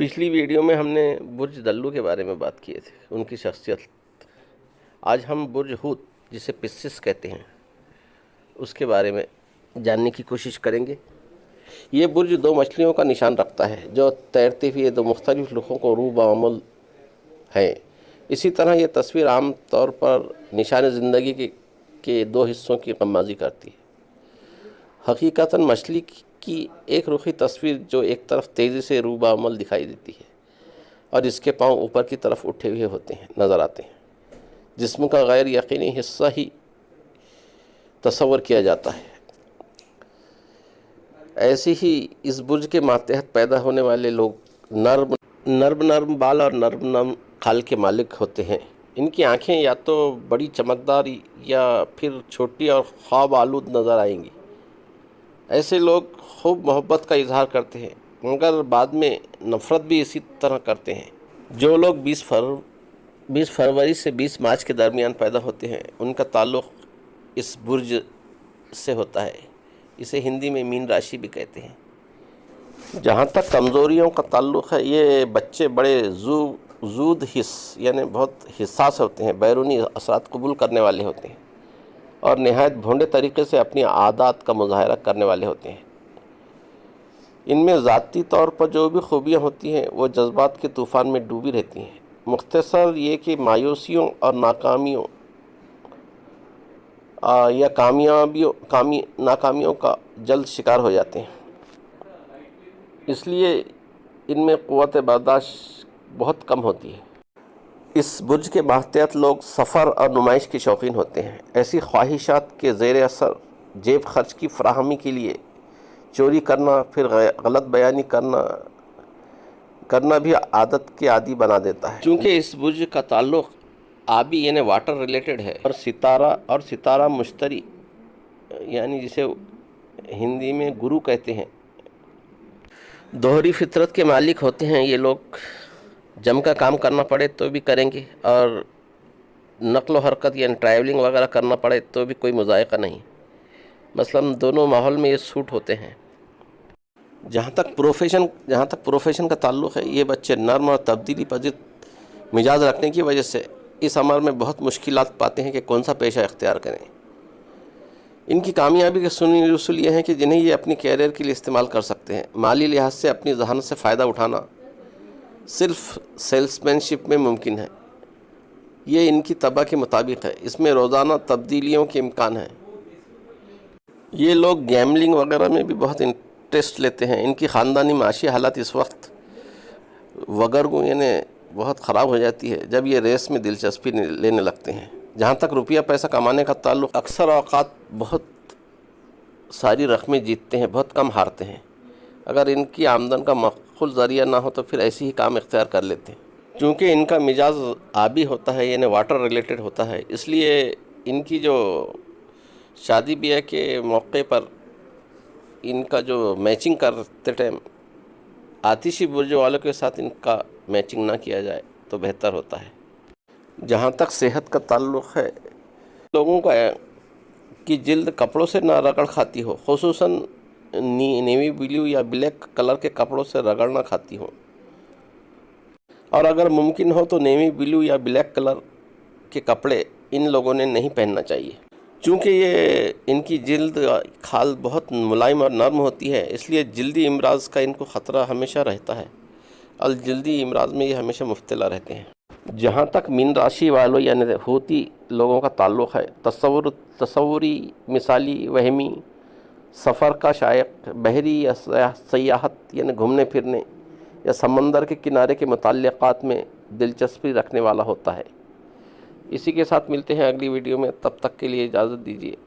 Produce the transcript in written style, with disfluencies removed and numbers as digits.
पिछली वीडियो में हमने बुर्ज दल्लू के बारे में बात किए थे, उनकी शख्सियत। आज हम बुर्ज हूत, जिसे पिस्सिस कहते हैं, उसके बारे में जानने की कोशिश करेंगे। ये बुर्ज दो मछलियों का निशान रखता है जो तैरते हुए दो मुख्तलिफ लुकों को रूबअमल हैं। इसी तरह ये तस्वीर आम तौर पर निशान ज़िंदगी के दो हिस्सों की गम्माज़ी करती है। हकीकतन मछली की एक रुखी तस्वीर जो एक तरफ तेज़ी से रूबअमल दिखाई देती है और इसके पांव ऊपर की तरफ उठे हुए नज़र आते हैं। जिस्म का गैर यकीनी हिस्सा ही तस्वर किया जाता है। ऐसे ही इस बुर्ज के मातहत पैदा होने वाले लोग नर्म बाल और नर्म खाल के मालिक होते हैं। इनकी आँखें या तो बड़ी चमकदार या फिर छोटी और ख्वाब आलूद नज़र आएंगी। ऐसे लोग खूब मोहब्बत का इजहार करते हैं, मगर बाद में नफ़रत भी इसी तरह करते हैं। जो लोग 20 फरवरी से 20 मार्च के दरमियान पैदा होते हैं, उनका ताल्लुक़ इस बुर्ज से होता है। इसे हिंदी में मीन राशि भी कहते हैं। जहाँ तक कमज़ोरियों का ताल्लुक़ है, ये बच्चे बड़े ज़ूद हिस्स यानी बहुत हिस्सास होते हैं, बैरूनी असरात कबूल करने वाले होते हैं और नहायत भोंडे तरीके से अपनी आदत का मुजाहरा करने वाले होते हैं। इनमें ज़ाती तौर पर जो भी खूबियाँ होती हैं वो जज्बात के तूफ़ान में डूबी रहती हैं। मुख्तसर ये कि मायूसियों और नाकामियों या नाकामियों का जल्द शिकार हो जाते हैं। इसलिए इनमें क़ुव्वत बर्दाश्त बहुत कम होती है। इस बुर्ज के मातहत लोग सफ़र और नुमाइश के शौकीन होते हैं। ऐसी ख्वाहिशात के ज़ेर असर जेब खर्च की फराहमी के लिए चोरी करना, फिर गलत बयानी करना भी आदत के आदी बना देता है। चूँकि इस बुर्ज का ताल्लुक़ आबी यानी वाटर रिलेटेड है और सितारा मुश्तरी यानी जिसे हिंदी में गुरु कहते हैं, दोहरी फितरत के मालिक होते हैं। ये लोग जम का काम करना पड़े तो भी करेंगे और नक़्ल हरकत यानी ट्रैवलिंग वगैरह करना पड़े तो भी कोई मुज़ायक़ा नहीं। मसलन दोनों माहौल में ये सूट होते हैं। जहाँ तक प्रोफेशन का ताल्लुक़ है, ये बच्चे नर्म और तब्दीली पसंद मिजाज रखने की वजह से इस अमर में बहुत मुश्किलात पाते हैं कि कौन सा पेशा इख्तियार करें। इनकी कामयाबी के सुनी रसूल ये हैं कि जिन्हें ये अपनी कैरियर के लिए इस्तेमाल कर सकते हैं। माली लिहाज से अपनी जहानत से फ़ायदा उठाना सिर्फ सेल्समैनशिप में मुमकिन है। ये इनकी तबा के मुताबिक है। इसमें रोज़ाना तब्दीलियों के इम्कान हैं। ये लोग गैमलिंग वगैरह में भी बहुत इंटरेस्ट लेते हैं। इनकी ख़ानदानी माशी हालत इस वक्त वगरगू यानी बहुत ख़राब हो जाती है जब ये रेस में दिलचस्पी लेने लगते हैं। जहाँ तक रुपया पैसा कमाने का ताल्लुक़, अक्सर औक़ात बहुत सारी रकमें जीतते हैं, बहुत कम हारते हैं। अगर इनकी आमदन का मक़बूल ज़रिया ना हो तो फिर ऐसे ही काम इख्तियार कर लेते हैं। चूँकि इनका मिजाज आबी होता है यानी वाटर रिलेटेड होता है, इसलिए इनकी जो शादी ब्याह के मौके पर इनका जो मैचिंग करते टाइम आतिशी बुर्ज वालों के साथ इनका मैचिंग ना किया जाए तो बेहतर होता है। जहाँ तक सेहत का ताल्लुक़ है, लोगों का कि जिल्द कपड़ों से ना रगड़ खाती हो, खुसूसन नेवी ब्लू या ब्लैक कलर के कपड़ों से रगड़ना खाती हो, और अगर मुमकिन हो तो नेवी ब्लू या ब्लैक कलर के कपड़े इन लोगों ने नहीं पहनना चाहिए। चूँकि ये इनकी जिल्द खाल बहुत मुलायम और नरम होती है, इसलिए जल्दी इमराज़ का इनको ख़तरा हमेशा रहता है और जल्दी इमराज़ में ये हमेशा मुब्तला रहते हैं। जहाँ तक मीन राशि वालों यानी हूती लोगों का ताल्लुक़ है, तसव्वुरी, मिसाली, वहमी, सफ़र का शायक, बहरी या सयाहत यानी घूमने फिरने या समंदर के किनारे के मुताल्लिक़ात में दिलचस्पी रखने वाला होता है। इसी के साथ मिलते हैं अगली वीडियो में। तब तक के लिए इजाज़त दीजिए।